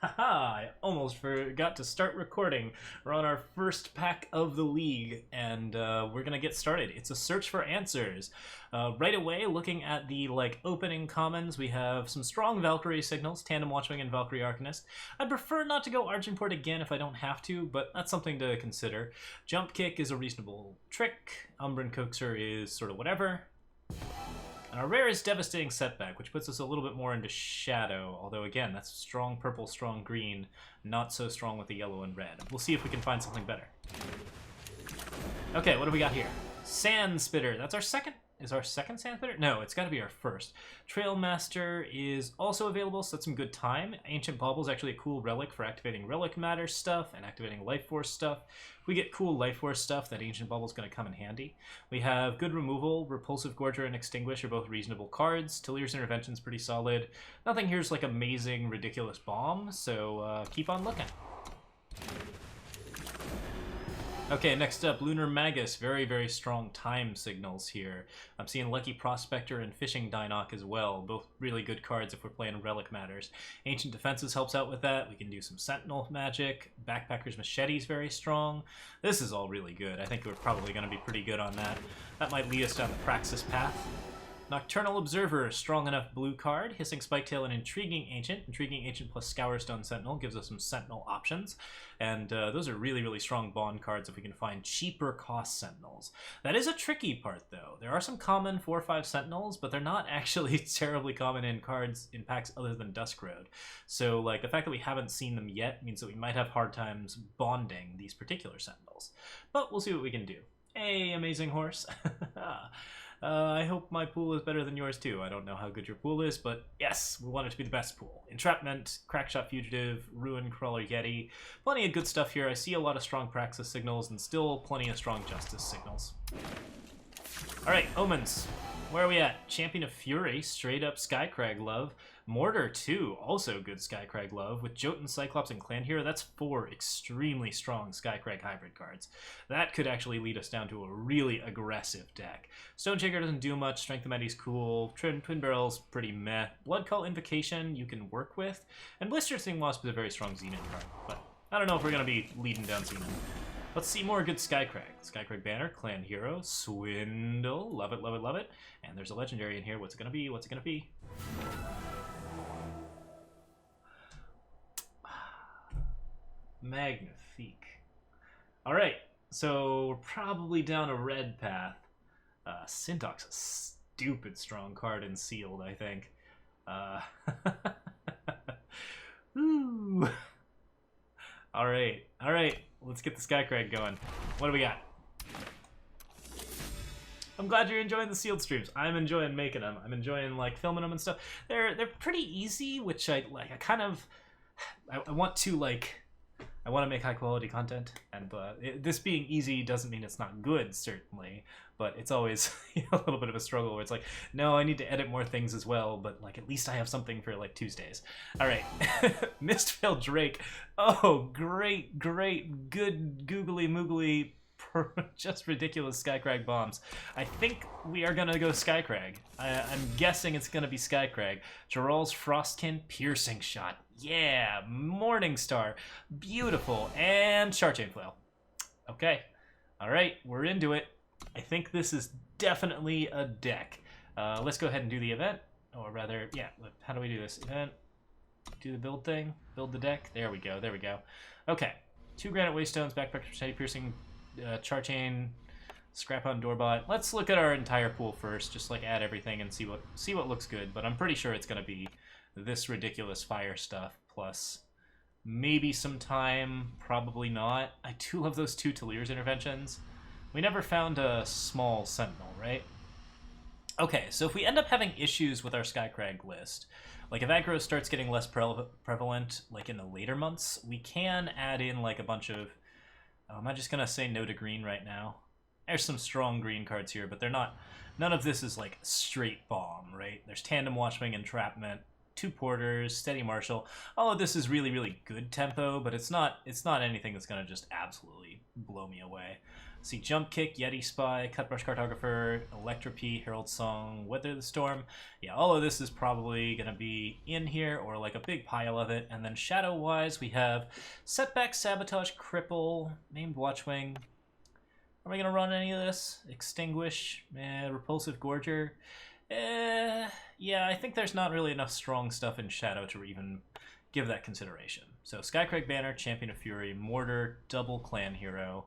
Haha, I almost forgot to start recording. We're on our first pack of the league, and we're gonna get started. It's a search for answers. Right away, looking at the opening commons, we have some strong Valkyrie signals, Tandem Watchwing and Valkyrie Arcanist. I'd prefer not to go Argenport again if I don't have to, but that's something to consider. Jump Kick is a reasonable trick. Umbran Coaxer is sort of whatever. And our rare is Devastating Setback, which puts us a little bit more into shadow, although again, that's strong purple, strong green, not so strong with the yellow and red. We'll see if we can find something better. Okay, what do we got here? Sand Spitter. That's our second. Is our second Sand Spitter? No, it's got to be our first. Trailmaster is also available, so that's some good time. Ancient Bauble is actually a cool relic for activating Relic Matter stuff and activating Life Force stuff. If we get cool Life Force stuff, that Ancient Bauble is going to come in handy. We have good removal. Repulsive Gorger and Extinguish are both reasonable cards. Talir's Intervention is pretty solid. Nothing here is like amazing, ridiculous bomb, so keep on looking. Okay, next up, Lunar Magus. Very, very strong time signals here. I'm seeing Lucky Prospector and Fishing Dinoc as well. Both really good cards if we're playing Relic Matters. Ancient Defenses helps out with that. We can do some Sentinel magic. Backpacker's Machete is very strong. This is all really good. I think we're probably going to be pretty good on that. That might lead us down the Praxis path. Nocturnal Observer, strong enough blue card. Hissing Spiketail and Intriguing Ancient. Intriguing Ancient plus Scourstone Sentinel gives us some Sentinel options. And those are really, really strong bond cards if we can find cheaper cost Sentinels. That is a tricky part, though. There are some common 4-5 Sentinels, but they're not actually terribly common in cards in packs other than Dusk Road. So, the fact that we haven't seen them yet means that we might have hard times bonding these particular Sentinels. But we'll see what we can do. Hey, amazing horse. I hope my pool is better than yours too. I don't know how good your pool is, but yes, we want it to be the best pool. Entrapment, Crackshot Fugitive, Ruin Crawler Yeti. Plenty of good stuff here. I see a lot of strong Praxis signals and still plenty of strong Justice signals. Alright, Omens. Where are we at? Champion of Fury, straight up Skycrag love. Mortar 2, also good Skycrag love. With Jotun, Cyclops, and Clan Hero, that's 4 extremely strong Skycrag hybrid cards. That could actually lead us down to a really aggressive deck. Stoneshaker doesn't do much, Strength of Mighty's cool, Twin Barrel's pretty meh. Blood Cult Invocation you can work with, and Blistersting Wasp is a very strong Xenon card, but I don't know if we're going to be leading down Xenon. Let's see more good Skycrag. Skycrag Banner, Clan Hero, Swindle, love it, love it, love it. And there's a legendary in here. What's it gonna be? What's it gonna be? Magnifique. Alright, so we're probably down a red path. Syntoc's a stupid strong card in Sealed, I think. Ooh. Alright, let's get the Skycrag going. What do we got? I'm glad you're enjoying the Sealed streams. I'm enjoying making them. I'm enjoying filming them and stuff. They're pretty easy, which I want to I want to make high quality content, and this being easy doesn't mean it's not good, certainly, but it's always a little bit of a struggle where it's like, no, I need to edit more things as well, but at least I have something for Tuesdays. All right, Mistveil Drake. Oh, great, good googly moogly, just ridiculous Skycrag bombs. I think we are gonna go Skycrag. I'm guessing it's gonna be Skycrag. Geral's Frostkin Piercing Shot. Yeah, Morningstar. Beautiful. And Charchain Flail. Okay. Alright, we're into it. I think this is definitely a deck. Let's go ahead and do the event. Or rather, yeah, how do we do this? Event. Do the build thing. Build the deck. There we go, there we go. Okay. 2 Granite Waystones, Backpacker, Machete Piercing, Charchain, Scrap on Doorbot. Let's look at our entire pool first, just add everything and see what looks good, but I'm pretty sure it's gonna be this ridiculous fire stuff, plus maybe some time, probably not. I do love those 2 Talir's Interventions. We never found a small Sentinel, right? Okay, so if we end up having issues with our Skycrag list, if aggro starts getting less prevalent, in the later months, we can add in a bunch of... am I just gonna say no to green right now? There's some strong green cards here, but they're not... None of this is straight bomb, right? There's Tandem Watchwing, Entrapment, 2 Porters, Steady Marshal. All of this is really, really good tempo, but it's not anything that's gonna just absolutely blow me away. See Jump Kick, Yeti Spy, Cutbrush Cartographer, Electropy, Herald Song, Weather the Storm. Yeah, all of this is probably going to be in here, or like a big pile of it. And then shadow-wise, we have Setback, Sabotage, Cripple, Named Watchwing. Are we going to run any of this? Extinguish, Repulsive Gorger. Yeah, I think there's not really enough strong stuff in Shadow to even give that consideration. So Skycrag Banner, Champion of Fury, Mortar, double Clan Hero,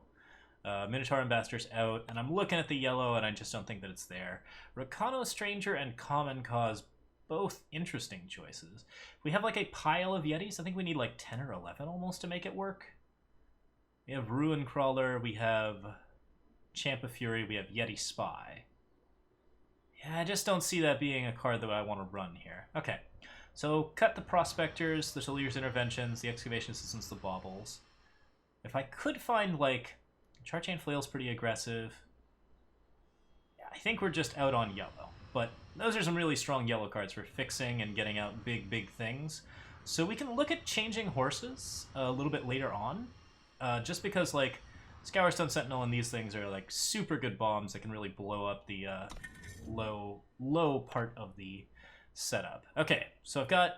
Minotaur Ambassador's out, and I'm looking at the yellow and I just don't think that it's there. Rakano Stranger and Common Cause, both interesting choices. We have like a pile of Yetis. I think we need like 10 or 11 almost to make it work. We have Ruin Crawler, we have Champ of Fury, we have Yeti Spy. Yeah, I just don't see that being a card that I want to run here. Okay, so cut the Prospectors, the Talier's Interventions, the Excavation Systems, the Baubles. If I could find, like, Charchain Flail's pretty aggressive. Yeah, I think we're just out on yellow. But those are some really strong yellow cards for fixing and getting out big, big things. So we can look at changing horses a little bit later on. Just because, like, Scourstone Sentinel and these things are, like, super good bombs that can really blow up the low part of the setup. Okay, so I've got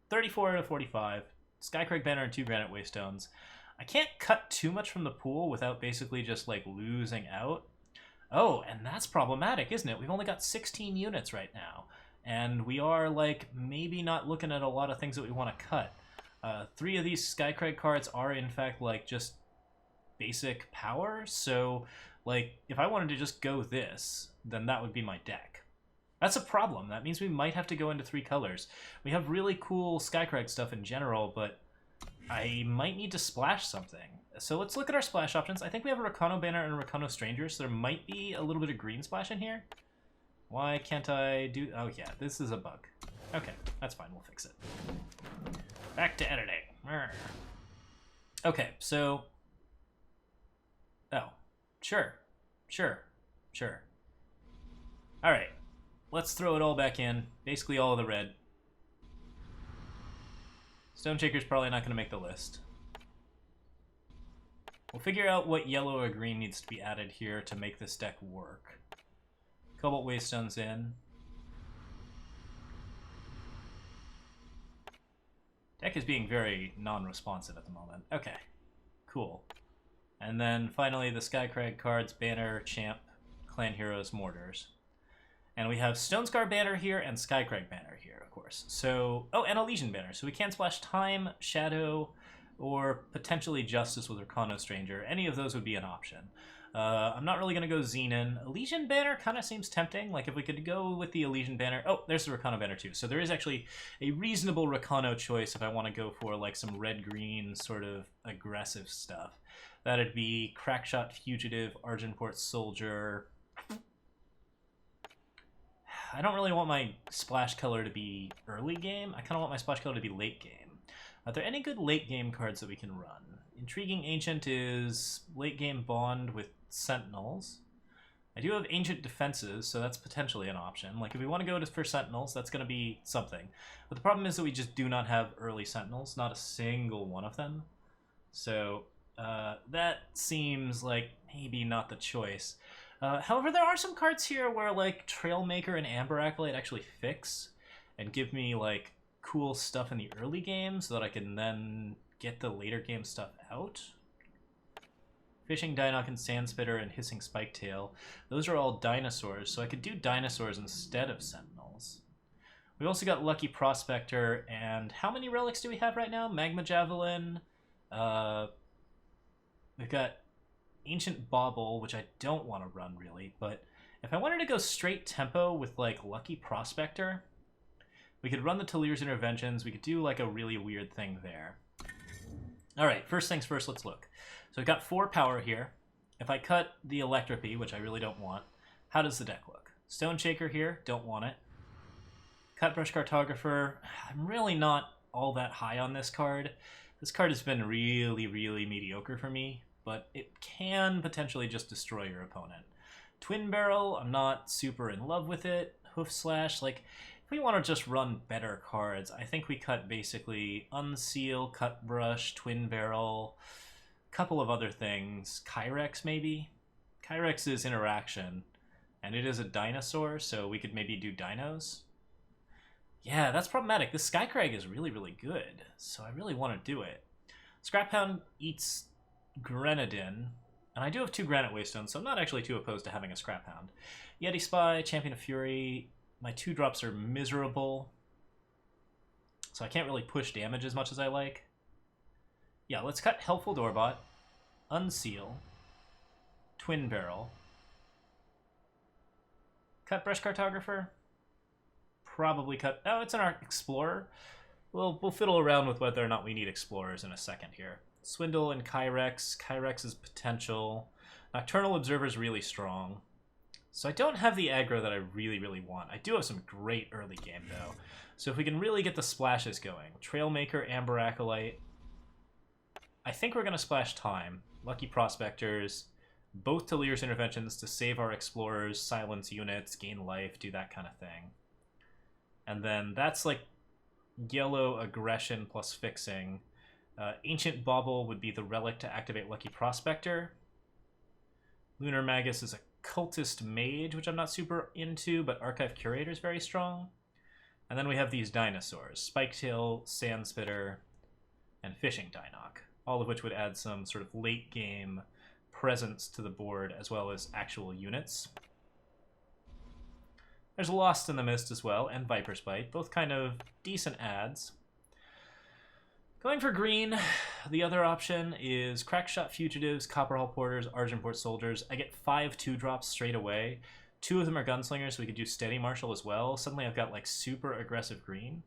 34 out of 45, Skycrag Banner and 2 Granite Waystones. I can't cut too much from the pool without basically just, like, losing out. Oh, and that's problematic, isn't it? We've only got 16 units right now, and we are, like, maybe not looking at a lot of things that we want to cut. 3 of these Skycrag cards are, in fact, like, just basic power, so, like, if I wanted to just go this, then that would be my deck. That's a problem. That means we might have to go into 3 colors. We have really cool Skycrag stuff in general, but I might need to splash something. So let's look at our splash options. I think we have a Rakano Banner and a Rakano Stranger, so there might be a little bit of green splash in here. Why can't I do... Oh yeah, this is a bug. Okay, that's fine. We'll fix it. Back to editing. Okay, so... Oh, sure. Alright, let's throw it all back in. Basically all of the red. Stoneshaker's probably not going to make the list. We'll figure out what yellow or green needs to be added here to make this deck work. Cobalt Waystone's in. Deck is being very non-responsive at the moment. Okay, cool. And then finally the Skycrag cards, Banner, Champ, Clan Heroes, Mortars. And we have Stonescar Banner here and Skycrag Banner here, of course. So, oh, and Elysian Banner. So we can splash Time, Shadow, or potentially Justice with Rakano Stranger. Any of those would be an option. I'm not really going to go Xenon. Elysian Banner kind of seems tempting. Like, if we could go with the Elysian Banner... Oh, there's the Rakano Banner, too. So there is actually a reasonable Rakano choice if I want to go for, like, some red-green sort of aggressive stuff. That'd be Crackshot Fugitive, Argenport Soldier... I don't really want my splash color to be early game. I kind of want my splash color to be late game. Are there any good late game cards that we can run? Intriguing Ancient is late game Bond with Sentinels. I do have Ancient Defenses, so that's potentially an option. Like, if we want to go for Sentinels, that's going to be something. But the problem is that we just do not have early Sentinels, not a single one of them. So that seems like maybe not the choice. However, there are some cards here where, like, Trailmaker and Amber Acolyte actually fix and give me, like, cool stuff in the early game so that I can then get the later game stuff out. Fishing Dinoc and Sandspitter and Hissing Spiketail. Those are all dinosaurs, so I could do dinosaurs instead of Sentinels. We also got Lucky Prospector, and how many relics do we have right now? Magma Javelin. We've got Ancient Bauble, which I don't want to run, really, but if I wanted to go straight tempo with, like, Lucky Prospector, we could run the Talier's Interventions, we could do, like, a really weird thing there. Alright, first things first, let's look. So we've got 4 power here. If I cut the Electropy, which I really don't want, how does the deck look? Stoneshaker here, don't want it. Cutbrush Cartographer, I'm really not all that high on this card. This card has been really, really mediocre for me, but it can potentially just destroy your opponent. Twin Barrel, I'm not super in love with it. Hoof Slash, like, if we want to just run better cards, I think we cut basically Unseal, Cutbrush, Twin Barrel, a couple of other things. Kyrex, maybe? Kyrex's interaction, and it is a dinosaur, so we could maybe do dinos. Yeah, that's problematic. This Skycrag is really, really good, so I really want to do it. Scrap Hound eats Grenadin, and I do have 2 Granite Waystones, so I'm not actually too opposed to having a Scrap Hound. Yeti Spy, Champion of Fury. My 2 drops are miserable, so I can't really push damage as much as I like. Yeah, let's cut Helpful Doorbot, Unseal, Twin Barrel, cut Brush Cartographer, probably cut... Oh, it's an Arc Explorer. We'll fiddle around with whether or not we need Explorers in a second here. Swindle and Kyrex. Kyrex's potential. Nocturnal Observer is really strong. So I don't have the aggro that I really, really want. I do have some great early game, though. So if we can really get the splashes going. Trailmaker, Amber Acolyte. I think we're going to splash Time. Lucky Prospectors. Both Talir's Interventions to save our Explorers, silence units, gain life, do that kind of thing. And then that's like yellow aggression plus fixing. Ancient Bauble would be the relic to activate Lucky Prospector. Lunar Magus is a cultist mage, which I'm not super into, but Archive Curator is very strong. And then we have these dinosaurs, Spiketail, Sandspitter, and Fishing Dinoc, all of which would add some sort of late game presence to the board as well as actual units. There's Lost in the Mist as well, and Viper's Bite, both kind of decent adds. Going for green, the other option is Crackshot Fugitives, Copperhall Porters, Argentport Soldiers. I get 5 2-drops straight away. 2 of them are Gunslingers, so we could do Steady Marshal as well. Suddenly I've got like super aggressive green.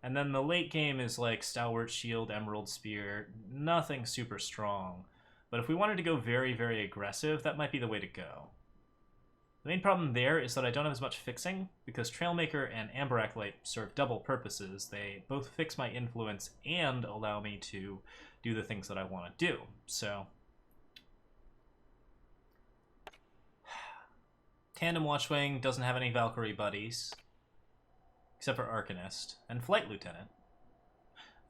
And then the late game is like Stalwart Shield, Emerald Spear, nothing super strong. But if we wanted to go very, very aggressive, that might be the way to go. The main problem there is that I don't have as much fixing, because Trailmaker and Amber Acolyte serve double purposes. They both fix my influence and allow me to do the things that I want to do. So, Tandem Watchwing doesn't have any Valkyrie buddies, except for Arcanist, and Flight Lieutenant.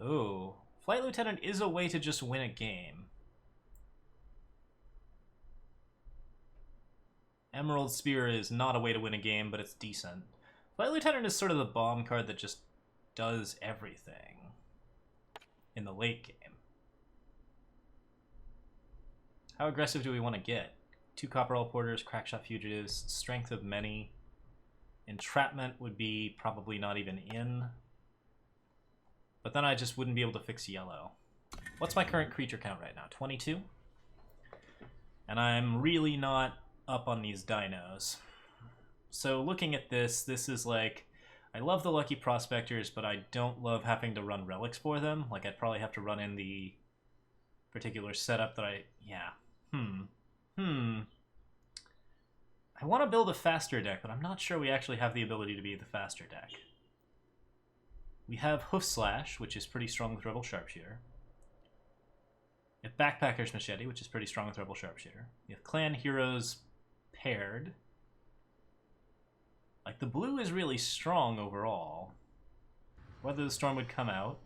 Oh, Flight Lieutenant is a way to just win a game. Emerald Spear is not a way to win a game, but it's decent. Flight Lieutenant is sort of the bomb card that just does everything in the late game. How aggressive do we want to get? 2 Copperhall Porters, Crackshot Fugitives, Strength of Many. Entrapment would be probably not even in. But then I just wouldn't be able to fix yellow. What's my current creature count right now? 22? And I'm really not up on these dinos. So looking at this, this is like, I love the Lucky Prospectors, but I don't love having to run relics for them. Like, I'd probably have to run in the particular setup that I want to build a faster deck, but I'm not sure we actually have the ability to be the faster deck. We have Hoof Slash, which is pretty strong with Rebel Sharpshooter. We have Backpacker's Machete, which is pretty strong with Rebel Sharpshooter. We have Clan Heroes paired. Like, the blue is really strong overall. Whether the Storm would come out.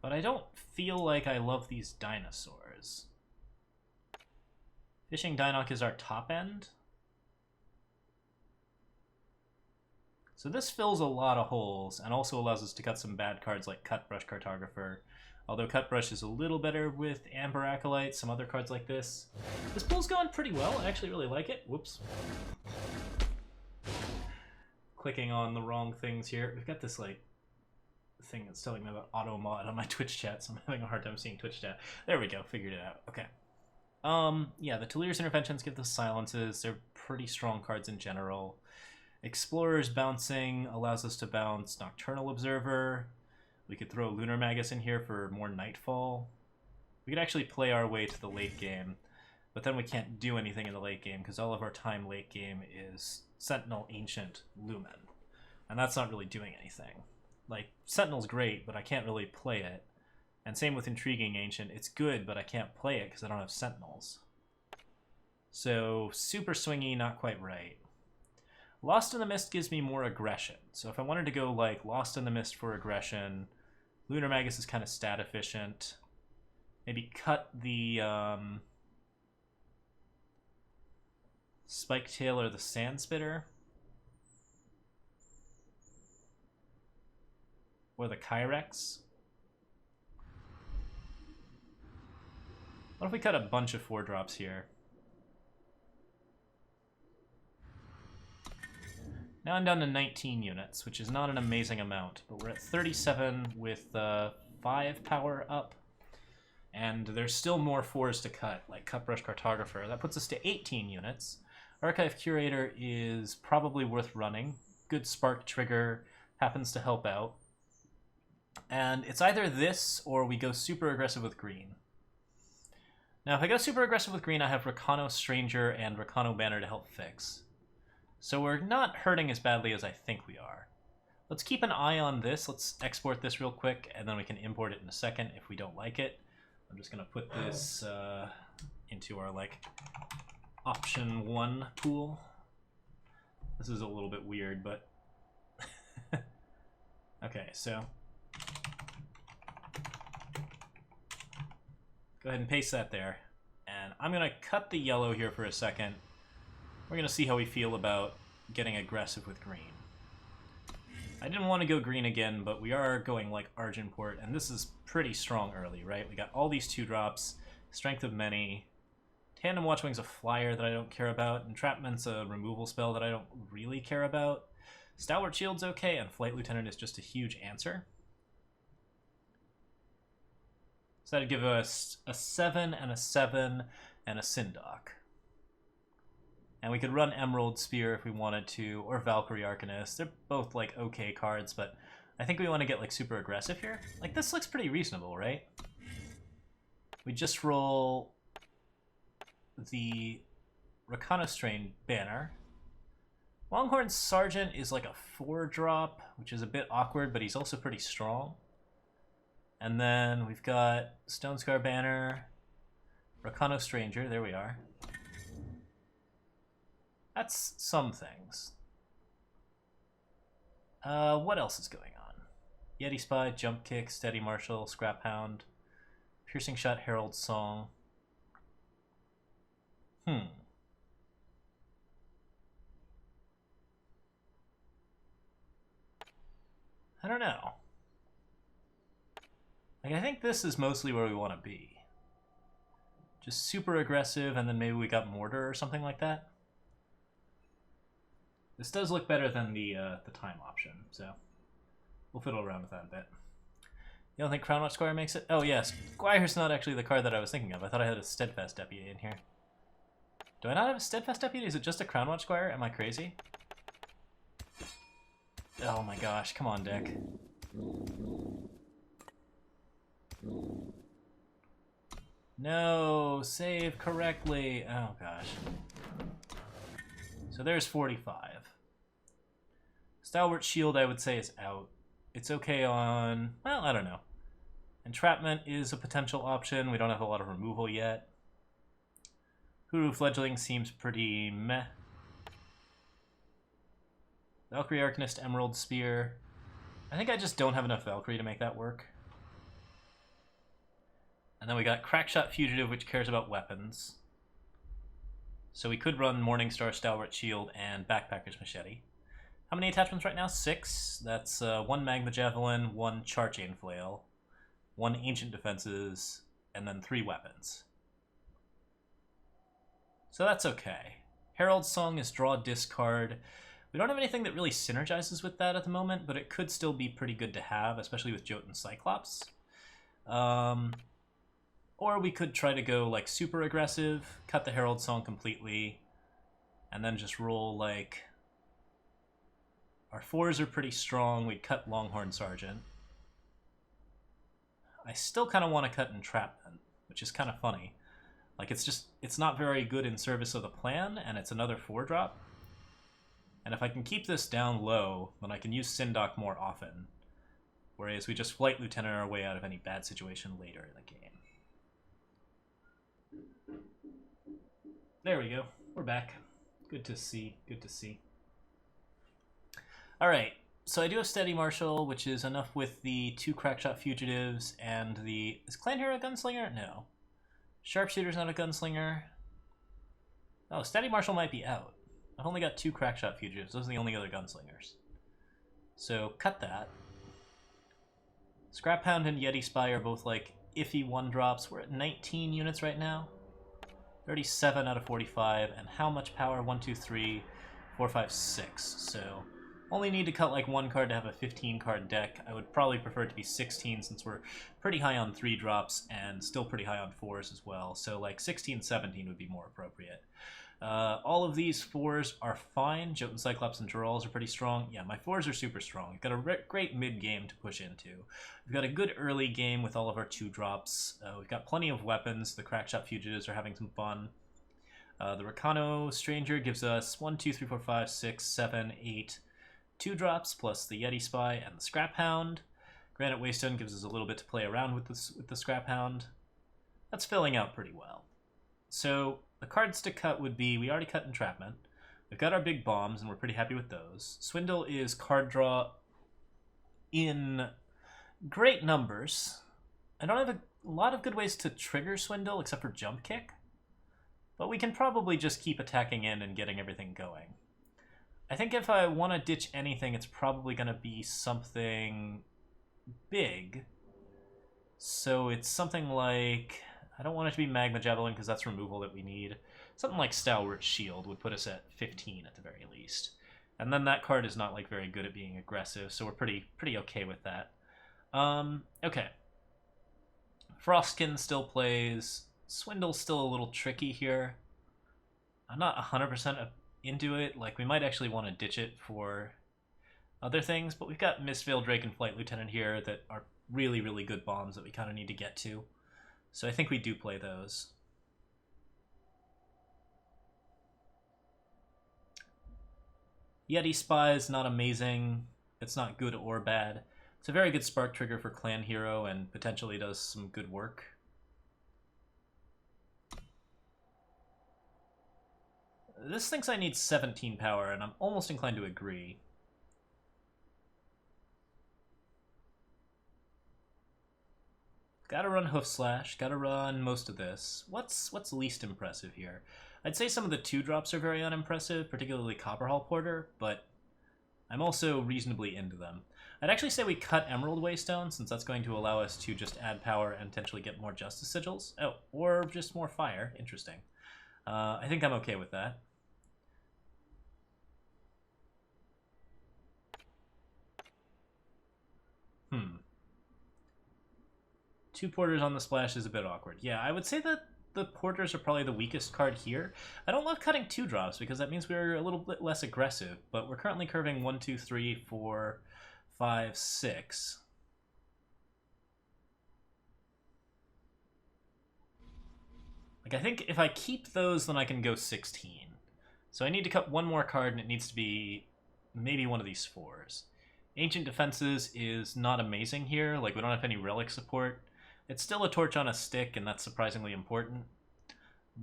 But I don't feel like I love these dinosaurs. Fishing Dinoc is our top end. So this fills a lot of holes, and also allows us to cut some bad cards like Cut Brush Cartographer. Although Cut Brush is a little better with Amber Acolyte, some other cards like this. This pool's going pretty well. I actually really like it. Whoops. Clicking on the wrong things here. We've got this, like, thing that's telling me about auto mod on my Twitch chat, so I'm having a hard time seeing Twitch chat. There we go. Figured it out. Okay. Yeah, the Talir's Interventions give the silences. They're pretty strong cards in general. Explorer's bouncing allows us to bounce Nocturnal Observer. We could throw Lunar Magus in here for more Nightfall. We could actually play our way to the late game, but then we can't do anything in the late game because all of our time late game is Sentinel, Ancient, Lumen. And that's not really doing anything. Like, Sentinel's great, but I can't really play it. And same with Intriguing Ancient. It's good, but I can't play it because I don't have Sentinels. So, super swingy, not quite right. Lost in the Mist gives me more aggression. So if I wanted to go like Lost in the Mist for aggression, Lunar Magus is kind of stat efficient. maybe cut the Spike Tail or the Sand Spitter. Or the Kyrex. What if we cut a bunch of 4-drops here? Now I'm down to 19 units, which is not an amazing amount, but we're at 37 with 5 power up. And there's still more 4s to cut, like Cutbrush Cartographer. That puts us to 18 units. Archive Curator is probably worth running. Good Spark Trigger happens to help out. And it's either this or we go super aggressive with green. Now, if I go super aggressive with green, I have Rakano Stranger and Rakano Banner to help fix. So we're not hurting as badly as I think we are. Let's keep an eye on this. Let's export this real quick, and then we can import it in a second if we don't like it. I'm just going to put this into our, like, option 1 pool. This is a little bit weird, but... Okay, so... Go ahead and paste that there. And I'm going to cut the yellow here for a second. We're going to see how we feel about getting aggressive with green. I didn't want to go green again, but we are going like Argenport, and this is pretty strong early, right? We got all these 2-drops, Strength of Many. Tandem Watchwing's a flyer that I don't care about. Entrapment's a removal spell that I don't really care about. Stalwart Shield's okay, and Flight Lieutenant is just a huge answer. So that'd give us a 7 and a 7 and a Sindok. And we could run Emerald Spear if we wanted to, or Valkyrie Arcanist. They're both like okay cards, but I think we want to get like super aggressive here. Like this looks pretty reasonable, right? We just roll the Rakano Strain Banner. Longhorn Sergeant is like a 4-drop, which is a bit awkward, but he's also pretty strong. And then we've got Stone Scar Banner, Rakano Stranger, there we are. That's some things. What else is going on? Yeti Spy, Jump Kick, Steady Marshal, Scrap Hound, Piercing Shot, Herald Song. I don't know. Like, I think this is mostly where we want to be. Just super aggressive, and then maybe we got Mortar or something like that. This does look better than the time option, so we'll fiddle around with that a bit. You don't think Crownwatch Squire makes it? Oh yes, Squire's not actually the card that I was thinking of. I thought I had a Steadfast Deputy in here. Do I not have a Steadfast Deputy? Is it just a Crownwatch Squire? Am I crazy? Oh my gosh, come on, deck. No, save correctly. Oh gosh. So there's 45. Stalwart Shield, I would say, is out. It's okay on... well, I don't know. Entrapment is a potential option. We don't have a lot of removal yet. Hooroo Fledgling seems pretty meh. Valkyrie Arcanist, Emerald Spear. I think I just don't have enough Valkyrie to make that work. And then we got Crackshot Fugitive, which cares about weapons. So we could run Morningstar, Stalwart Shield, and Backpacker's Machete. How many attachments right now? 6. That's 1 Magma Javelin, 1 Charchain Flail, 1 Ancient Defenses, and then 3 weapons. So that's okay. Herald Song is draw, discard. We don't have anything that really synergizes with that at the moment, but it could still be pretty good to have, especially with Jotun Cyclops. Or we could try to go like super aggressive, cut the Herald Song completely, and then just roll like... our 4s are pretty strong. We'd cut Longhorn Sergeant. I still kind of want to cut Entrapment, which is kind of funny. Like, it's not very good in service of the plan, and it's another 4-drop. And if I can keep this down low, then I can use Sindok more often. Whereas we just Flight Lieutenant our way out of any bad situation later in the game. There we go. We're back. Good to see. Good to see. Alright. So I do have Steady Marshal, which is enough with the 2 Crackshot Fugitives and the... Is Clan Hero a gunslinger? No. Sharpshooter's not a gunslinger. Oh, Steady Marshal might be out. I've only got 2 Crackshot Fugitives. Those are the only other gunslingers. So cut that. Scrap Hound and Yeti Spy are both like iffy 1-drops. We're at 19 units right now. 37 out of 45. And how much power? 1, 2, 3, 4, 5, 6. So only need to cut like 1 card to have a 15-card deck. I would probably prefer it to be 16 since we're pretty high on 3-drops and still pretty high on 4s as well. So like 16, 17 would be more appropriate. All of these 4s are fine. Jotun, Cyclops, and Jorals are pretty strong. Yeah, my 4s are super strong. We've got a great mid-game to push into. We've got a good early game with all of our 2-drops. We've got plenty of weapons. The Crackshot Fugitives are having some fun. The Rakano Stranger gives us 1, 2, 3, 4, 5, 6, 7, 8 2-drops, plus the Yeti Spy and the Scrap Hound. Granite Waystone gives us a little bit to play around with the Scrap Hound. That's filling out pretty well. So the cards to cut would be, we already cut Entrapment. We've got our big bombs, and we're pretty happy with those. Swindle is card draw in great numbers. I don't have a lot of good ways to trigger Swindle, except for Jump Kick. But we can probably just keep attacking in and getting everything going. I think if I want to ditch anything, it's probably going to be something big. So it's something like... I don't want it to be Magma Javelin because that's removal that we need. Something like Stalwart Shield would put us at 15 at the very least. And then that card is not like very good at being aggressive, so we're pretty okay with that. Okay. Frostkin still plays. Swindle's still a little tricky here. I'm not 100% into it. Like, we might actually want to ditch it for other things, but we've got Mistveil Drake and Flight Lieutenant here that are really good bombs that we kind of need to get to. So I think we do play those. Yeti Spy is not amazing. It's not good or bad. It's a very good spark trigger for Clan Hero and potentially does some good work. This thinks I need 17 power, and I'm almost inclined to agree. Gotta run Hoof Slash, gotta run most of this. What's least impressive here? I'd say some of the 2-drops are very unimpressive, particularly Copperhall Porter, but I'm also reasonably into them. I'd actually say we cut Emerald Waystone, since that's going to allow us to just add power and potentially get more Justice Sigils. Oh, or just more fire. Interesting. I think I'm okay with that. Two Porters on the splash is a bit awkward. Yeah, I would say that the Porters are probably the weakest card here. I don't love cutting 2-drops because that means we're a little bit less aggressive, but we're currently curving 1, 2, 3, 4, 5, 6. Like, I think if I keep those, then I can go 16. So I need to cut one more card, and it needs to be maybe one of these 4s. Ancient Defenses is not amazing here. Like, we don't have any relic support. It's still a torch on a stick, and that's surprisingly important.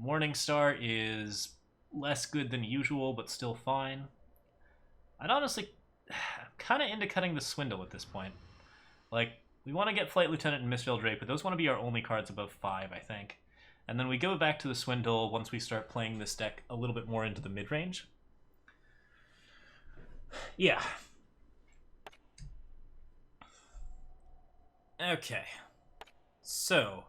Morningstar is less good than usual, but still fine. I'd honestly... I'm kind of into cutting the Swindle at this point. Like, we want to get Flight Lieutenant and Mistveil Drake, but those want to be our only cards above 5, I think. And then we go back to the Swindle once we start playing this deck a little bit more into the mid-range. Yeah. Okay. So,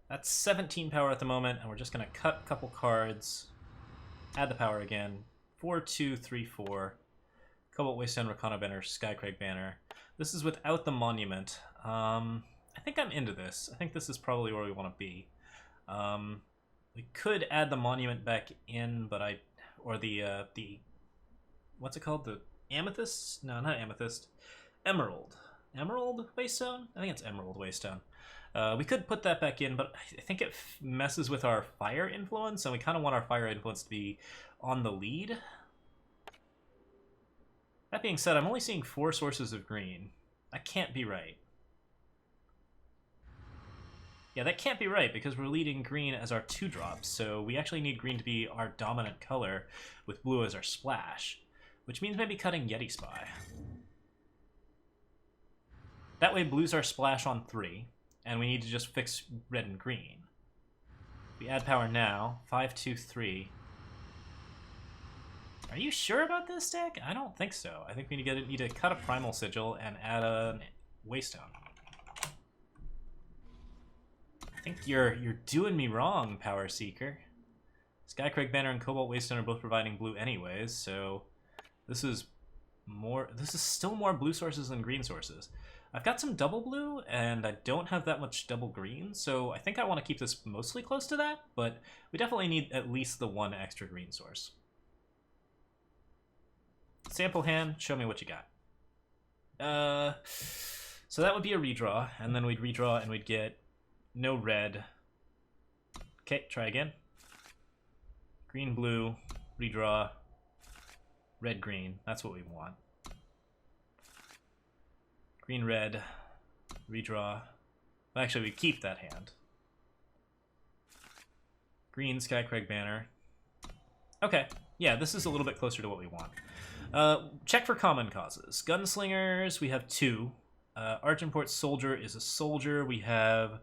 that's 17 power at the moment, and we're just going to cut a couple cards, add the power again. 4, 2, 3, 4. Cobalt Wasteland, Rakano Banner, Skycrag Banner. This is without the Monument. I think I'm into this. I think this is probably where we want to be. We could add the Monument back in, but or the what's it called? The Amethyst? No, not Amethyst. Emerald. Emerald Waystone? I think it's Emerald Waystone. We could put that back in, but I think it messes with our fire influence, and we kind of want our fire influence to be on the lead. That being said, I'm only seeing 4 sources of green. That can't be right. Yeah, that can't be right, because we're leading green as our 2-drops, so we actually need green to be our dominant color, with blue as our splash. which means maybe cutting Yeti Spy. That way blues are splash on 3, and we need to just fix red and green. We add power now, 5, 2, 3. Are you sure about this deck? I don't think so. I think we need to cut a Primal Sigil and add a Waystone. I think you're doing me wrong, Power Seeker. Skycrag Banner and Cobalt Waystone are both providing blue anyways, so this is still more blue sources than green sources. I've got some double blue, and I don't have that much double green, so I think I want to keep this mostly close to that, but we definitely need at least the one extra green source. Sample hand, show me what you got. So that would be a redraw, and then we'd redraw and we'd get no red. Okay, try again. Green, blue, redraw, red, green. That's what we want. Green, red, redraw. Well, actually, we keep that hand. Green, Skycrag Banner. Okay, yeah, this is a little bit closer to what we want. Check for common causes. Gunslingers, we have 2. Argenport Soldier is a soldier. We have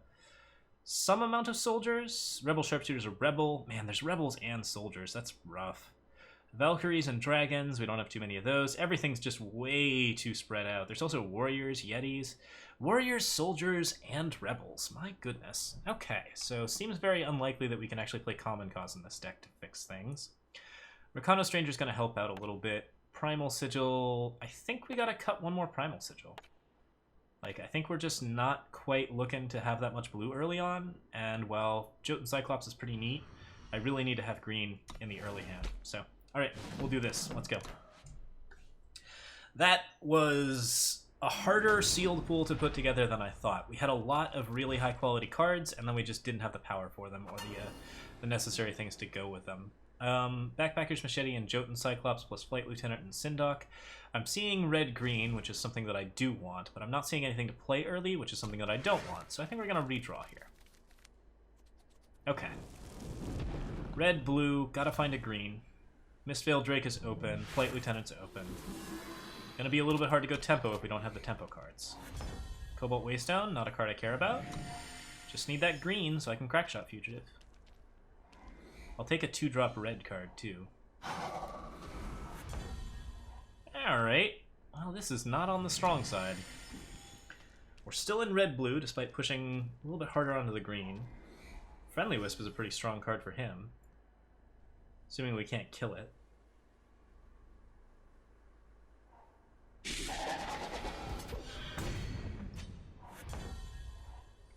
some amount of soldiers. Rebel Sharpshooters are rebel. Man, there's rebels and soldiers. That's rough. Valkyries and dragons, we don't have too many of those. Everything's just way too spread out. There's also warriors, yetis. Warriors, soldiers, and rebels. My goodness. Okay, so seems very unlikely that we can actually play Common Cause in this deck to fix things. Recano Stranger's going to help out a little bit. Primal Sigil, I think we got to cut one more Primal Sigil. Like, I think we're just not quite looking to have that much blue early on, and while Jotun Cyclops is pretty neat, I really need to have green in the early hand, so... Alright, we'll do this. Let's go. That was a harder sealed pool to put together than I thought. We had a lot of really high quality cards, and then we just didn't have the power for them or the necessary things to go with them. Backpacker's Machete and Jotun Cyclops plus Flight Lieutenant and Sindok. I'm seeing red-green, which is something that I do want, but I'm not seeing anything to play early, which is something that I don't want. So I think we're going to redraw here. Okay. Red, blue, gotta find a green. Mistveiled Drake is open. Flight Lieutenant's open. Gonna be a little bit hard to go tempo if we don't have the tempo cards. Cobalt Waystone, not a card I care about. Just need that green so I can Crackshot Fugitive. I'll take a 2-drop red card, too. Alright. Well, this is not on the strong side. We're still in red-blue, despite pushing a little bit harder onto the green. Friendly Wisp is a pretty strong card for him. Assuming we can't kill it.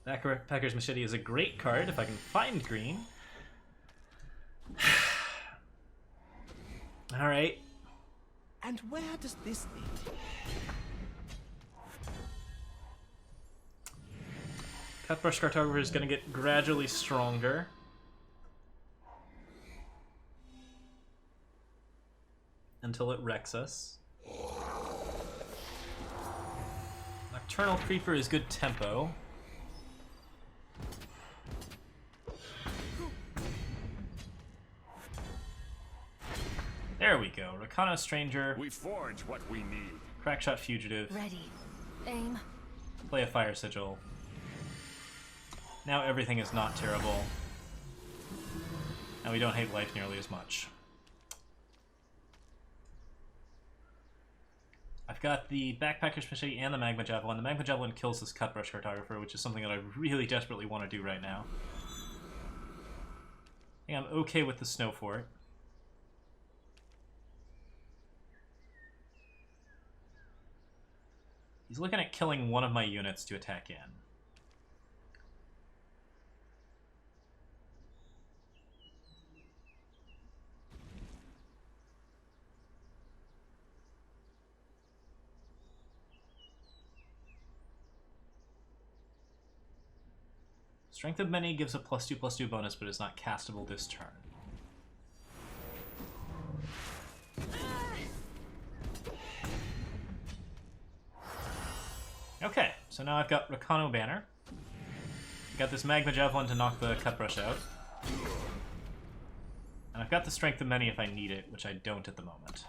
Backpacker's Machete is a great card if I can find green. Alright. And where does this lead? Cutbrush Cartographer is going to get gradually stronger. Until it wrecks us. Nocturnal Creeper is good tempo. There we go. Recano Stranger. We forge what we need. Crackshot Fugitive. Ready. Aim. Play a Fire Sigil. Now everything is not terrible. And we don't hate life nearly as much. I've got the Backpacker's Machete and the Magma Javelin. The Magma Javelin kills this Cutbrush Cartographer, which is something that I really desperately want to do right now. I think I'm okay with the Snow Fort. He's looking at killing one of my units to attack in. Strength of Many gives a +2/+2 bonus, but is not castable this turn. Okay, so now I've got Recano Banner. Got this Magma Javelin to knock the Cutbrush out. And I've got the Strength of Many if I need it, which I don't at the moment.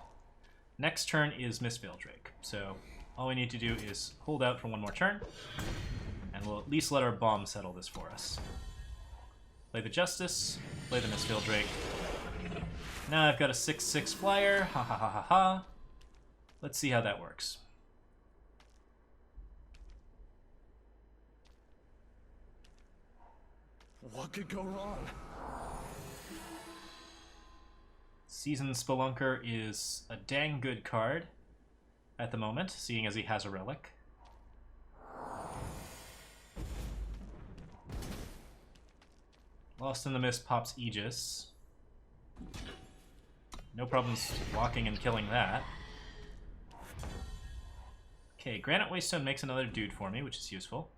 Next turn is Miss Drake. So all we need to do is hold out for one more turn, and we'll at least let our bomb settle this for us. Play the Justice, play the Miss Drake. Now I've got a 6/6 flyer. Ha ha ha ha ha. Let's see how that works. What could go wrong? Seasoned Spelunker is a dang good card at the moment, seeing as he has a relic. Lost in the Mist pops Aegis. No problems walking and killing that. Okay, Granite Waystone makes another dude for me, which is useful.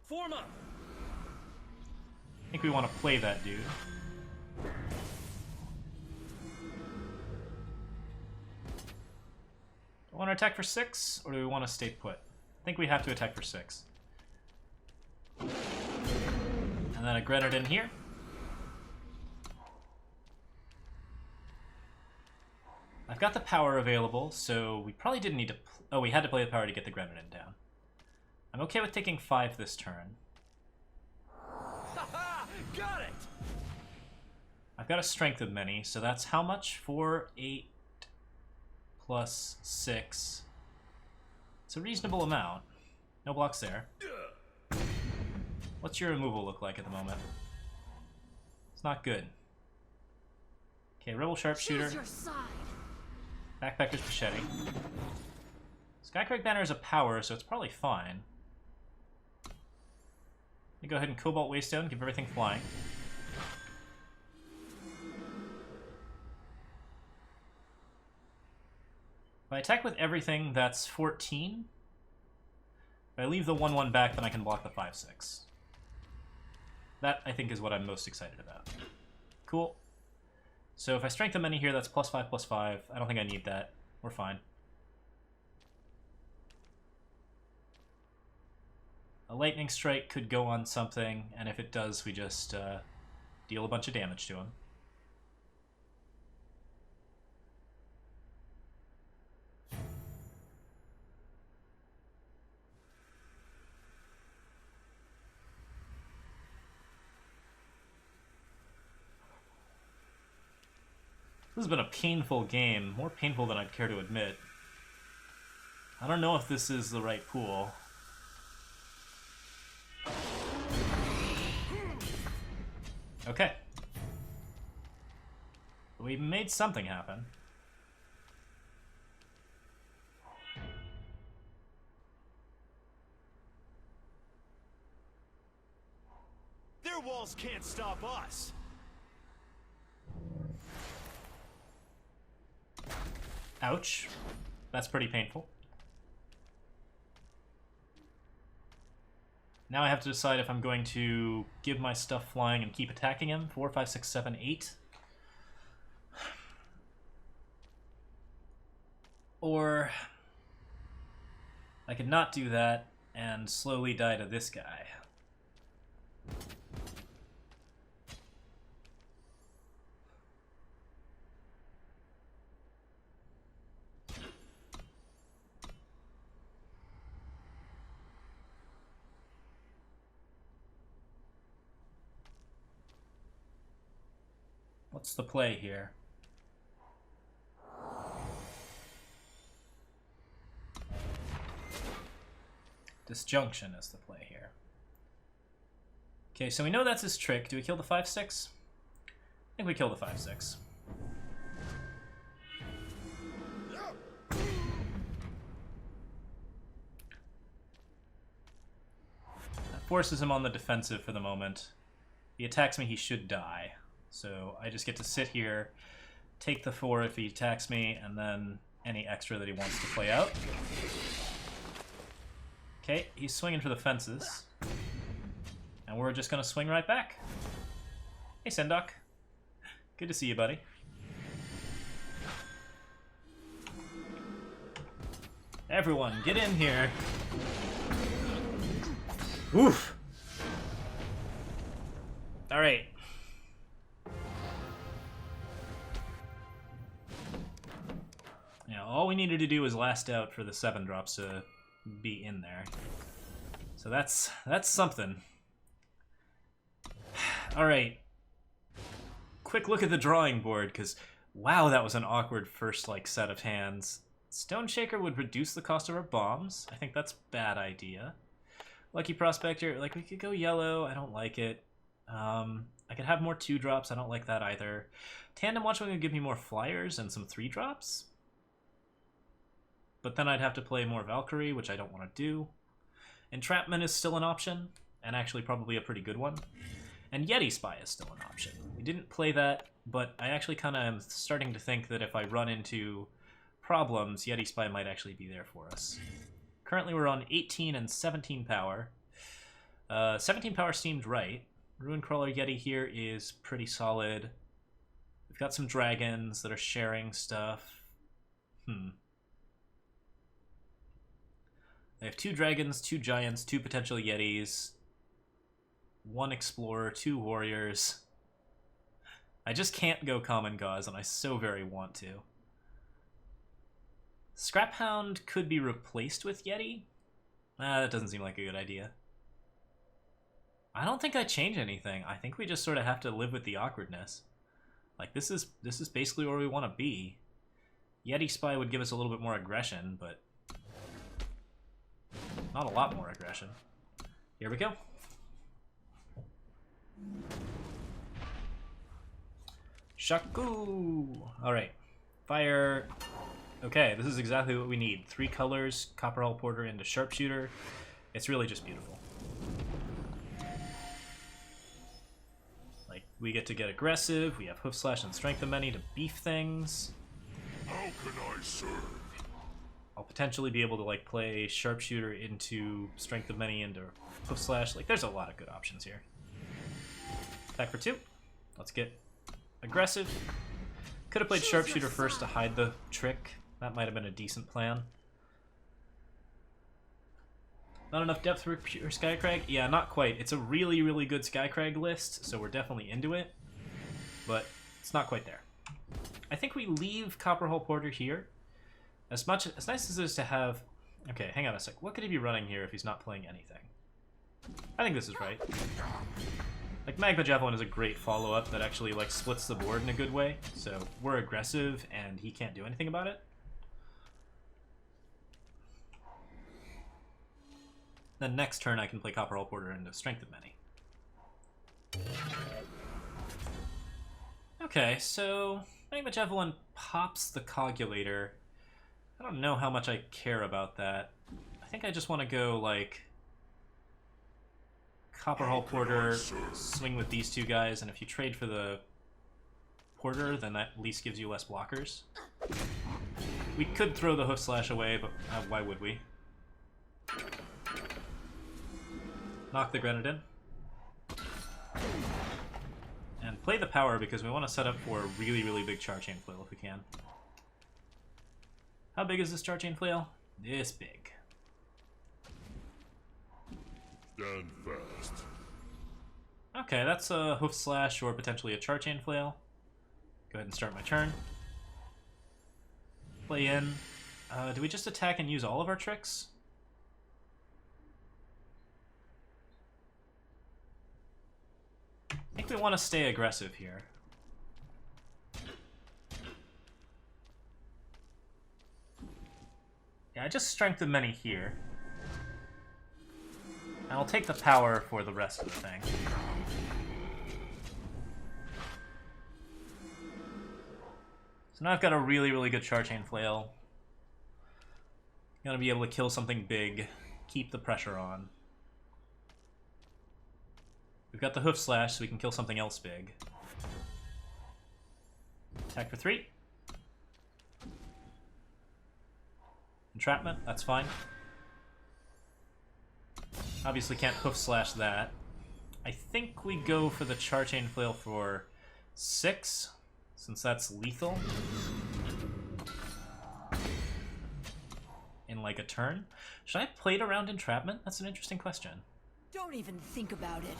Form up! I think we want to play that dude. Do we want to attack for 6, or do we want to stay put? I think we have to attack for 6. And then a Grenade in here. I've got the power available, so we probably didn't need to... Oh, we had to play the power to get the Grenade down. I'm okay with taking 5 this turn. Got it! I've got a Strength of Many, so that's how much? 4, 8, plus 6. It's a reasonable amount. No blocks there. What's your removal look like at the moment? It's not good. Okay, Rebel Sharpshooter. Backpacker's Machete. Skycrag Banner is a power, so it's probably fine. Let me go ahead and Cobalt Waystone, give everything flying. If I attack with everything, that's 14. If I leave the 1/1 back, then I can block the 5/6. That, I think, is what I'm most excited about. Cool. So if I strengthen many here, that's +5/+5. I don't think I need that. We're fine. A Lightning Strike could go on something, and if it does, we just deal a bunch of damage to him. This has been a painful game, more painful than I'd care to admit. I don't know if this is the right pool. Okay. We made something happen. Their walls can't stop us! Ouch. That's pretty painful. Now I have to decide if I'm going to give my stuff flying and keep attacking him. 4, 5, 6, 7, 8. Or I could not do that and slowly die to this guy. What's the play here? Disjunction is the play here. Okay, so we know that's his trick. Do we kill the 5/6? I think we kill the 5/6. That forces him on the defensive for the moment. If he attacks me, he should die. So I just get to sit here, take the 4 if he attacks me, and then any extra that he wants to play out. Okay, he's swinging for the fences. And we're just going to swing right back. Hey, Sendok. Good to see you, buddy. Everyone, get in here. Oof. All right. Now, all we needed to do was last out for the 7 drops to be in there. So that's something. Alright. Quick look at the drawing board, because wow, that was an awkward first set of hands. Stone Shaker would reduce the cost of our bombs. I think that's a bad idea. Lucky Prospector, we could go yellow. I don't like it. I could have more 2 drops. I don't like that either. Tandem Watchman would give me more flyers and some 3 drops. But then I'd have to play more Valkyrie, which I don't want to do. Entrapment is still an option, and actually probably a pretty good one. And Yeti Spy is still an option. We didn't play that, but I actually kind of am starting to think that if I run into problems, Yeti Spy might actually be there for us. Currently we're on 18 and 17 power. 17 power seemed right. Ruin Crawler Yeti here is pretty solid. We've got some dragons that are sharing stuff. They have 2 dragons, 2 giants, 2 potential Yetis, 1 explorer, 2 warriors. I just can't go Common Gauze, and I so very want to. Scrap Hound could be replaced with Yeti. That doesn't seem like a good idea. I don't think I change anything. I think we just sort of have to live with the awkwardness. This is basically where we want to be. Yeti Spy would give us a little bit more aggression, but not a lot more aggression. Here we go. Shaku! Alright. Fire. Okay, this is exactly what we need. 3 colors, Copper Hull Porter into Sharpshooter. It's really just beautiful. We get to get aggressive, we have Hoof Slash and Strength of Many to beef things. How can I serve? I'll potentially be able to play Sharpshooter into Strength of Many into Hoof Slash. There's a lot of good options here. Attack for 2. Let's get aggressive. Could have played Sharpshooter first to hide the trick. That might have been a decent plan. Not enough depth for pure Skycrag? Yeah, not quite. It's a really, really good Skycrag list, so we're definitely into it. But it's not quite there. I think we leave Copper Hull Porter here. As nice as it is to have... Okay, hang on a sec. What could he be running here if he's not playing anything? I think this is right. Magma Javelin is a great follow-up that actually splits the board in a good way. So we're aggressive and he can't do anything about it. Then next turn I can play Copper Hull Porter into Strength of Many. Okay, so Magma Javelin pops the Cogulator. I don't know how much I care about that. I think I just want to go Copper Hull Porter, swing with these 2 guys, and if you trade for the Porter, then that at least gives you less blockers. We could throw the Hoof Slash away, but why would we? Knock the Grenadin. And play the power because we want to set up for a really, really big Charchain Flail if we can. How big is this Charchain Flail? This big. Stand fast. Okay, that's a Hoof Slash or potentially a Charchain Flail. Go ahead and start my turn. Play in. Do we just attack and use all of our tricks? I think we want to stay aggressive here. Yeah, I just Strength of Many here. And I'll take the power for the rest of the thing. So now I've got a really, really good Charchain Flail. Gonna be able to kill something big, keep the pressure on. We've got the Hoof Slash, so we can kill something else big. Attack for 3. Entrapment, that's fine. Obviously can't Hoof Slash that. I think we go for the Charchain Flail for 6, since that's lethal. In a turn. Should I have played around Entrapment? That's an interesting question. Don't even think about it.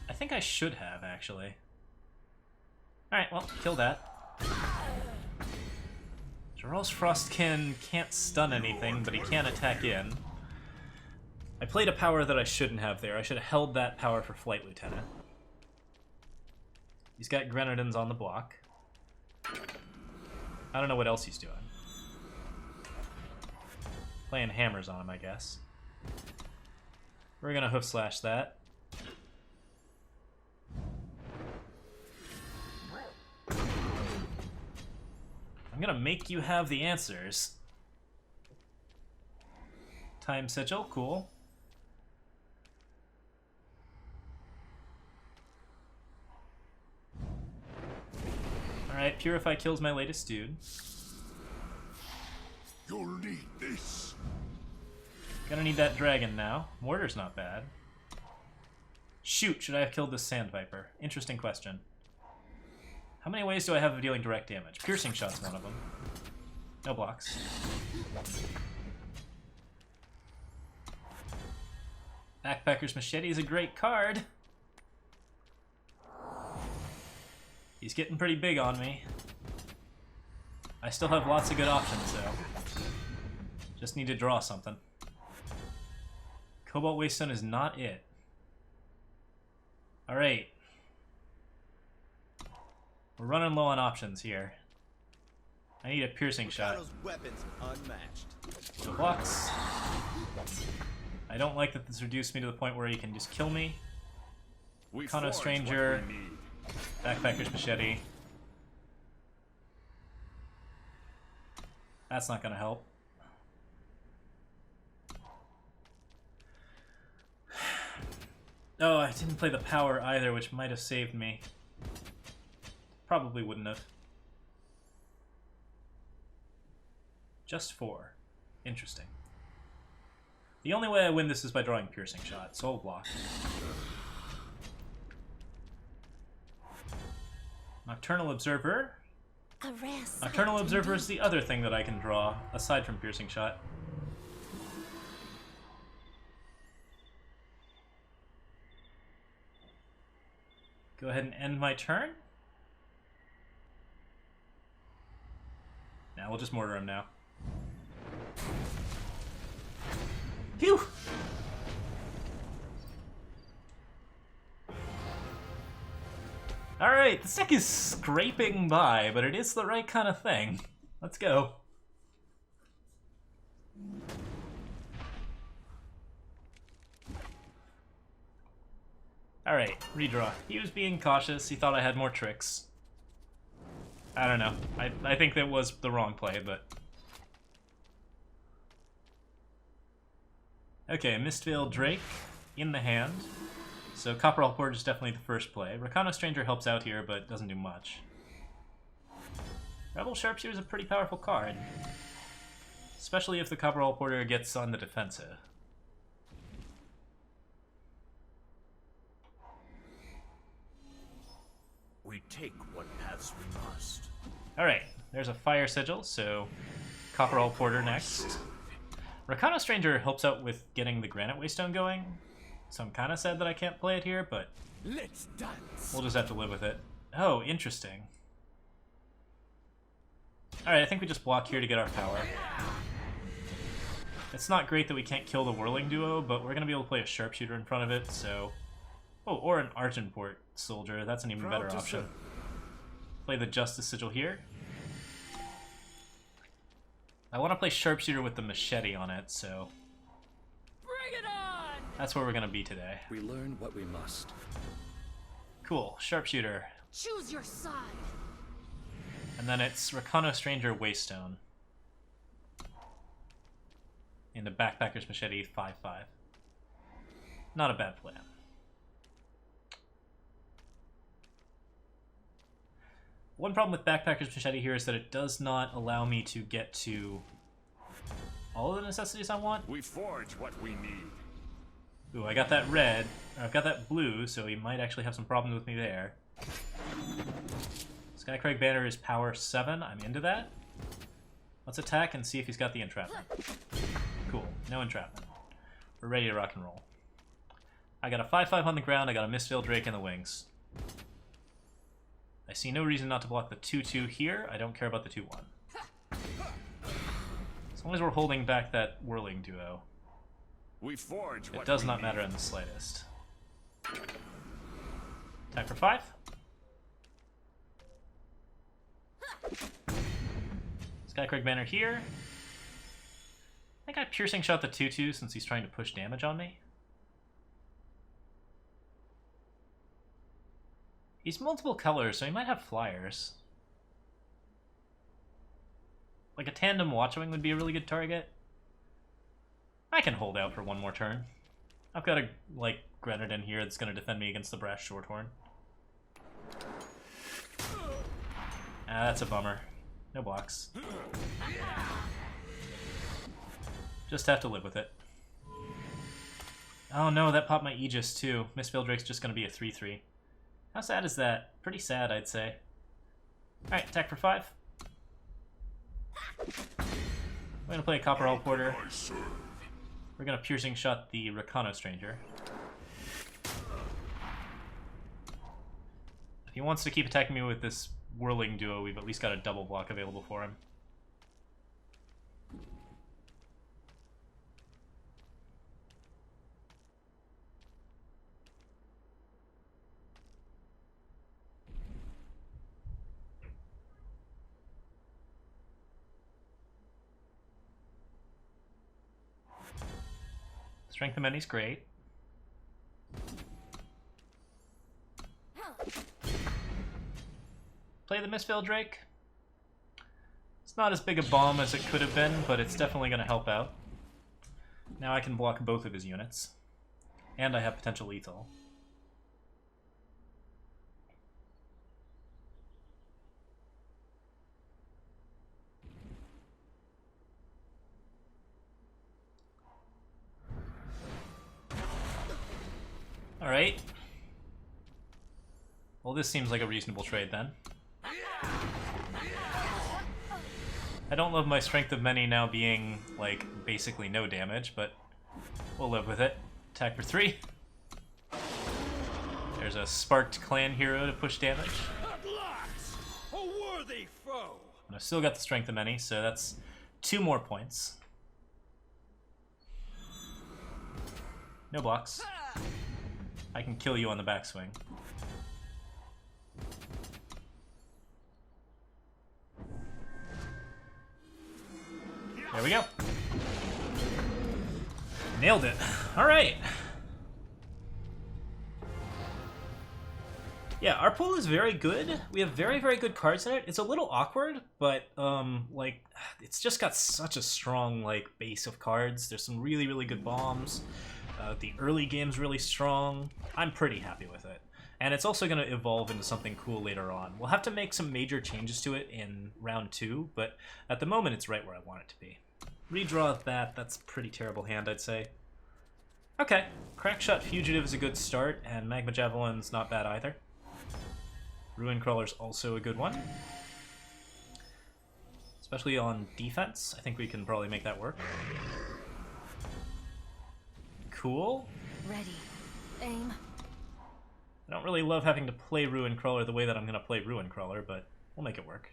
I think I should have, actually. Alright, well, kill that. Barrel's Frostkin can't stun anything, but he can attack in. I played a power that I shouldn't have there. I should have held that power for Flight Lieutenant. He's got Grenadins on the block. I don't know what else he's doing. Playing hammers on him, I guess. We're gonna Hoof Slash that. I'm gonna make you have the answers. Time Sigil, cool. Alright, Purify kills my latest dude. You'll need this. Gonna need that dragon now. Mortar's not bad. Shoot, should I have killed this Sand Viper? Interesting question. How many ways do I have of dealing direct damage? Piercing Shot's one of them. No blocks. Backpacker's Machete is a great card. He's getting pretty big on me. I still have lots of good options, though. Just need to draw something. Cobalt Waystone is not it. Alright. We're running low on options here. I need a piercing shot. Weapons unmatched. No blocks. I don't like that this reduced me to the point where he can just kill me. Kano Stranger. Backpacker's Machete. That's not gonna help. Oh, I didn't play the power either, which might have saved me. Probably wouldn't have. Just 4. Interesting. The only way I win this is by drawing Piercing Shot, so I'll block. Nocturnal Observer. Nocturnal Observer is the other thing that I can draw, aside from Piercing Shot. Go ahead and end my turn. Now we'll just mortar him now. Phew! Alright, this deck is scraping by, but it is the right kind of thing. Let's go. Alright, redraw. He was being cautious, he thought I had more tricks. I don't know. I think that was the wrong play, but... Okay, Mistveil Drake in the hand. So Copperall Port is definitely the first play. Rakano Stranger helps out here, but doesn't do much. Rebel Sharpshooter is a pretty powerful card. Especially if the Copperall Porter gets on the defensive. We take what paths we must. Alright, there's a Fire Sigil, so Copperall Porter next. Rakano Stranger helps out with getting the Granite Waystone going, so I'm kind of sad that I can't play it here, but Let's dance. we'll just have to live with it. Oh, interesting. Alright, I think we just block here to get our power. It's not great that we can't kill the Whirling Duo, but we're going to be able to play a Sharpshooter in front of it, so... Oh, or an Argenport Soldier, that's an even better option. Play the Justice Sigil here. I want to play Sharpshooter with the Machete on it, so... Bring it on! That's where we're going to be today. We learn what we must. Cool, Sharpshooter. Choose your side. And then it's Rakano Stranger Waystone. In the Backpacker's Machete 5/5. Not a bad plan. One problem with Backpacker's Machete here is that it does not allow me to get to all of the necessities I want. We forge what we need. Ooh, I got that red. I've got that blue, so he might actually have some problems with me there. Skycrag Banner is power 7. I'm into that. Let's attack and see if he's got the entrapment. Cool. No entrapment. We're ready to rock and roll. I got a 5/5 on the ground. I got a Mistveil Drake in the wings. I see no reason not to block the 2/2 here. I don't care about the 2/1. As long as we're holding back that whirling duo, We forge it what does we not need. matter in the slightest. Attack for 5. Skycrag Banner here. I think I piercing shot the 2/2 since he's trying to push damage on me. He's multiple colors, so he might have flyers. Like a tandem Watchwing would be a really good target. I can hold out for one more turn. I've got a, like, Grenadin here that's going to defend me against the Brash Shorthorn. Ah, that's a bummer. No blocks. Just have to live with it. Oh no, that popped my Aegis too. Mistveiled Drake's just going to be a 3/3. How sad is that? Pretty sad, I'd say. Alright, attack for 5. We're going to play a Copper Hull Porter. I serve. We're going to Piercing Shot the Rakano Stranger. If he wants to keep attacking me with this whirling duo, we've at least got a double block available for him. Strength of Many's great. Play the Mistveiled Drake. It's not as big a bomb as it could have been, but it's definitely going to help out. Now I can block both of his units. And I have potential lethal. Alright. Well, this seems like a reasonable trade then. I don't love my Strength of Many now being, like, basically no damage, but we'll live with it. Attack for 3. There's a Sparked Clan Hero to push damage. At last, a worthy foe. And I've still got the Strength of Many, so that's 2 more points. No blocks. I can kill you on the backswing. There we go. Nailed it. Alright. Yeah, our pool is very good. We have very, very good cards in it. It's a little awkward, but, like, it's just got such a strong, like, base of cards. There's some really, really good bombs. The early game's really strong. I'm pretty happy with it. And it's also going to evolve into something cool later on. We'll have to make some major changes to it in round 2, but at the moment it's right where I want it to be. Redraw that. That's a pretty terrible hand, I'd say. Okay. Crackshot Fugitive is a good start, and Magma Javelin's not bad either. Ruin Crawler's also a good one. Especially on defense. I think we can probably make that work. Cool. Ready. Aim. I don't really love having to play Ruin Crawler the way that I'm going to play Ruin Crawler, but we'll make it work.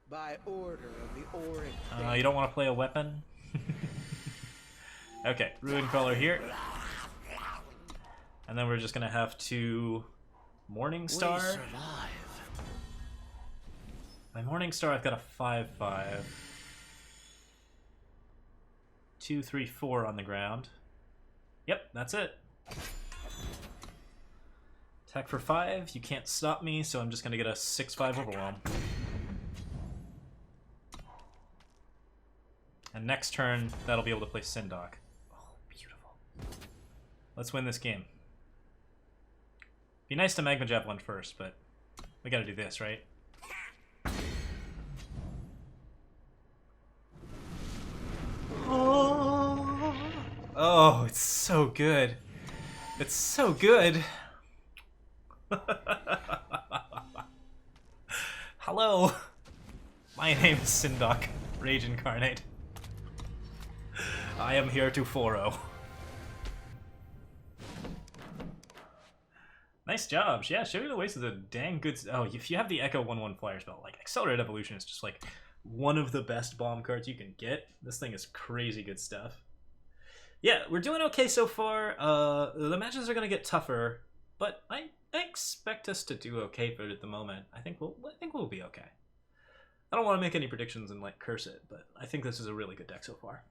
By order of the Auric. You don't want to play a weapon? Okay, Ruin Crawler here. And then we're just going to have to Morningstar. We survive. My Morningstar, I've got a 5/5. 2, 3, 4 on the ground. Yep, that's it. Attack for 5. You can't stop me, so I'm just going to get a 6/5 Overwhelm. And next turn, that'll be able to play Sindok. Oh, beautiful. Let's win this game. Be nice to Magma Javelin first, but we gotta do this, right? Oh, it's so good. It's so good. Hello. My name is Sindok, Rage Incarnate. I am here to 4-0. Nice job. Yeah, Shivering the Waste is a dang good... Oh, if you have the Echo 1/1 flyer spell, like, Accelerated Evolution is just, like, one of the best bomb cards you can get. This thing is crazy good stuff. Yeah, we're doing okay so far. The matches are gonna get tougher, but I expect us to do okay for it at the moment. I think we'll be okay. I don't want to make any predictions and like curse it, but I think this is a really good deck so far.